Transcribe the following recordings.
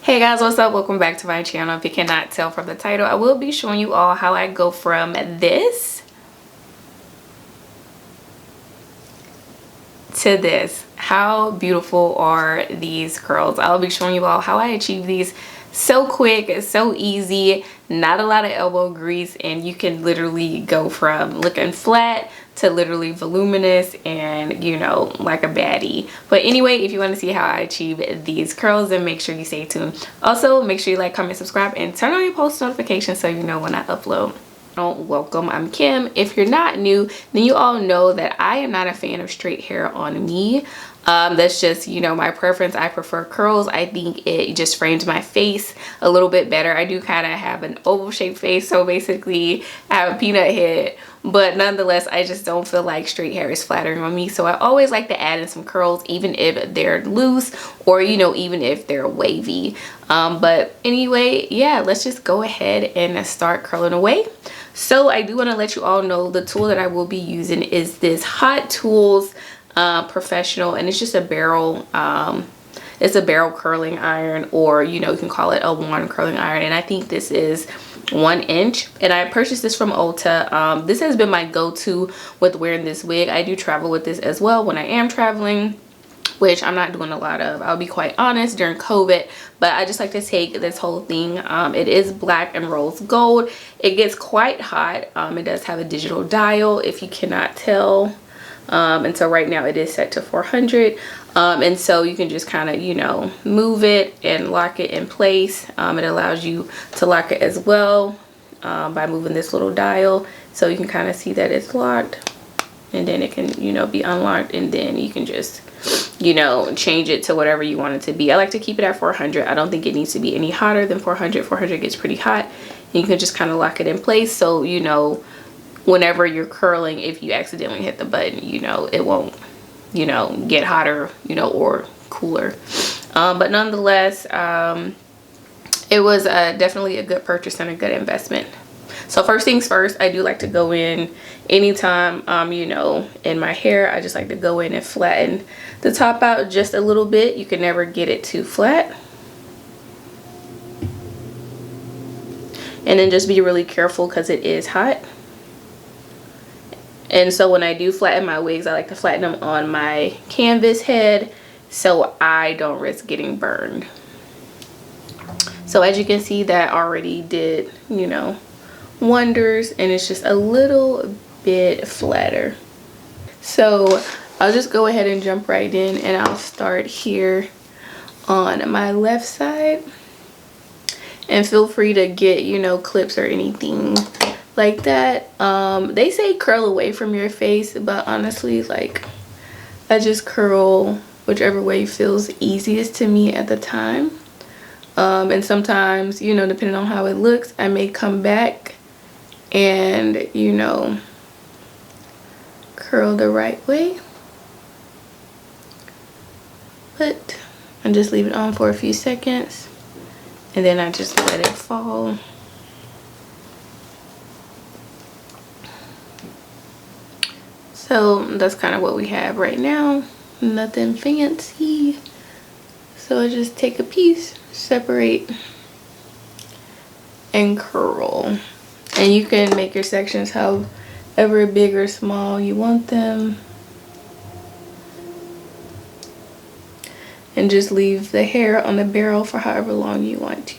Hey guys, what's up? Welcome back to my channel. If you cannot tell from the title, I will be showing you all how I go from this to this. How beautiful are these curls? I'll be showing you all how I achieve these so quick, so easy, not a lot of elbow grease, and you can literally go from looking flat to literally voluminous and, you know, like a baddie. But anyway, if you want to see how I achieve these curls, then make sure you stay tuned. Also, make sure you like, comment, subscribe, and turn on your post notifications so you know when I upload. Welcome, I'm Kim. If you're not new, then you all know that I am not a fan of straight hair on me. That's just, you know, my preference. I prefer curls. I think it just frames my face a little bit better. I do kind of have an oval shaped face, so basically I have a peanut head, but nonetheless I just don't feel like straight hair is flattering on me, so I always like to add in some curls, even if they're loose or, you know, even if they're wavy. But anyway, yeah, let's just go ahead and start curling away. So I do want to let you all know the tool that I will be using is this Hot Tools Professional, and it's just a barrel it's a barrel curling iron, or, you know, you can call it a wand curling iron, and I think this is 1 inch, and I purchased this from Ulta. This has been my go-to with wearing this wig. I do travel with this as well when I am traveling, which I'm not doing a lot of, I'll be quite honest, during COVID, but I just like to take this whole thing. It is black and rose gold. It gets quite hot. It does have a digital dial, if you cannot tell. And so right now it is set to 400, and so you can just kind of, you know, move it and lock it in place. It allows you to lock it as well by moving this little dial, so you can kind of see that it's locked, and then it can, you know, be unlocked, and then you can just, you know, change it to whatever you want it to be. I like to keep it at 400. I don't think it needs to be any hotter than 400. 400 gets pretty hot, and you can just kind of lock it in place, so, you know, whenever you're curling, if you accidentally hit the button, you know, it won't, you know, get hotter, you know, or cooler. But nonetheless, it was definitely a good purchase and a good investment. So first things first, I do like to go in anytime, you know, in my hair, I just like to go in and flatten the top out just a little bit. You can never get it too flat. And then just be really careful because it is hot. And so when I do flatten my wigs, I like to flatten them on my canvas head so I don't risk getting burned. So as you can see, that already did, you know, wonders, and it's just a little bit flatter. So I'll just go ahead and jump right in, and I'll start here on my left side. And feel free to get, you know, clips or anything like that. They say curl away from your face, but honestly, like, I just curl whichever way feels easiest to me at the time. And sometimes, you know, depending on how it looks, I may come back and, you know, curl the right way, but I just leave it on for a few seconds, and then I just let it fall. So that's kind of what we have right now. Nothing fancy. So I just take a piece, separate, and curl. And you can make your sections however big or small you want them. And just leave the hair on the barrel for however long you want to.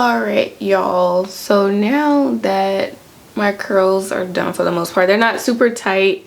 Alright, y'all, so now that my curls are done for the most part, they're not super tight,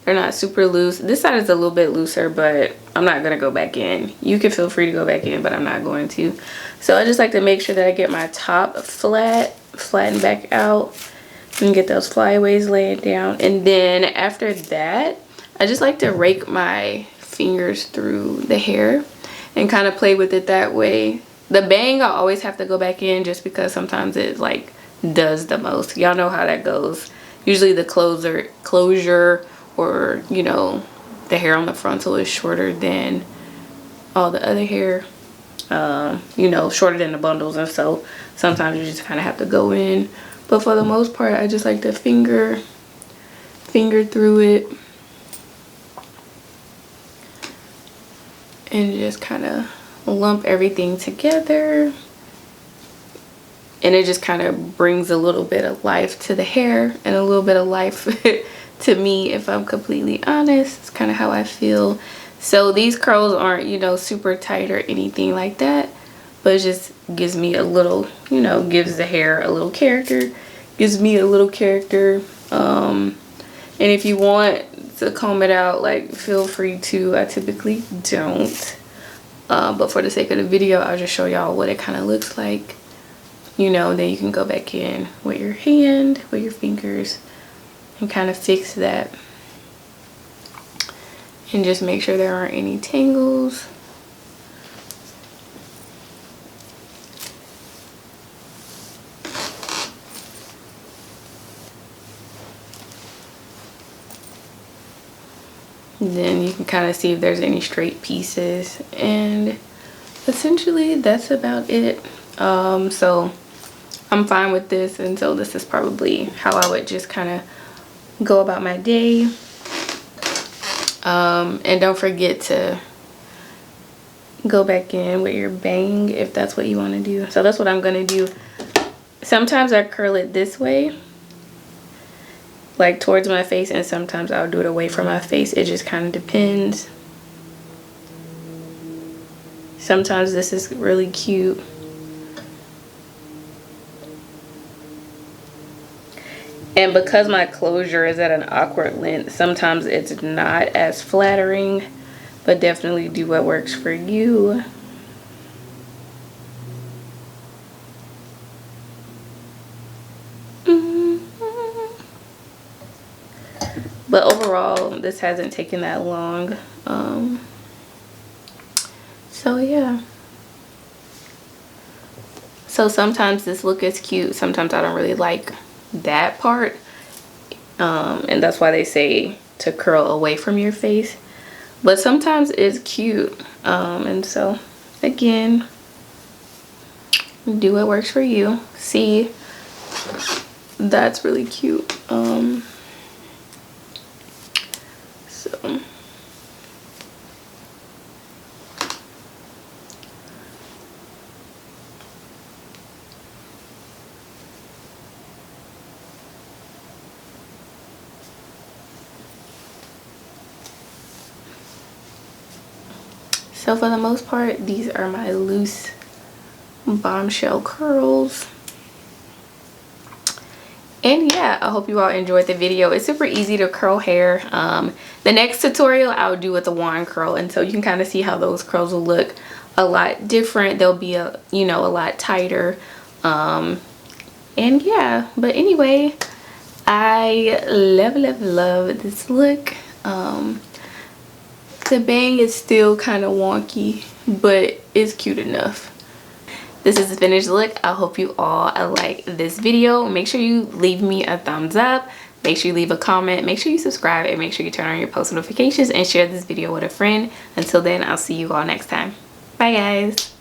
they're not super loose. This side is a little bit looser, but I'm not gonna go back in. You can feel free to go back in, but I'm not going to. So I just like to make sure that I get my top flatten back out, and get those flyaways laying down. And then after that, I just like to rake my fingers through the hair and kind of play with it that way. The bang, I always have to go back in just because sometimes it like does the most. Y'all know how that goes. Usually the closure or, you know, the hair on the frontal is shorter than all the other hair. You know, shorter than the bundles, and so sometimes you just kind of have to go in. But for the most part, I just like to finger through it and just kind of lump everything together, and it just kind of brings a little bit of life to the hair and a little bit of life to me, if I'm completely honest. It's kind of how I feel. So these curls aren't, you know, super tight or anything like that, but it just gives me a little, you know, gives the hair a little character, gives me a little character. And if you want to comb it out, like, feel free to. I typically don't. But for the sake of the video, I'll just show y'all what it kind of looks like, you know. Then you can go back in with your hand, with your fingers, and kind of fix that and just make sure there aren't any tangles. Then you can kind of see if there's any straight pieces, and essentially that's about it. So I'm fine with this, and so this is probably how I would just kind of go about my day. And don't forget to go back in with your bang if that's what you want to do. So that's what I'm going to do. Sometimes I curl it this way, like towards my face, and sometimes I'll do it away from my face. It just kind of depends. Sometimes this is really cute. And because my closure is at an awkward length, sometimes it's not as flattering, but definitely do what works for you. But overall, this hasn't taken that long. So yeah. So sometimes this look is cute. Sometimes I don't really like that part. And that's why they say to curl away from your face. But sometimes it's cute. And so, again, do what works for you. See, that's really cute. So for the most part, these are my loose bombshell curls. And yeah, I hope you all enjoyed the video. It's super easy to curl hair. The next tutorial I'll do with the wand curl, and so you can kind of see how those curls will look a lot different. They'll be a lot tighter. And yeah, but anyway, I love this look. The bang is still kind of wonky, but it's cute enough. This is the finished look. I hope you all like this video. Make sure you leave me a thumbs up. Make sure you leave a comment. Make sure you subscribe, and make sure you turn on your post notifications and share this video with a friend. Until then, I'll see you all next time. Bye guys.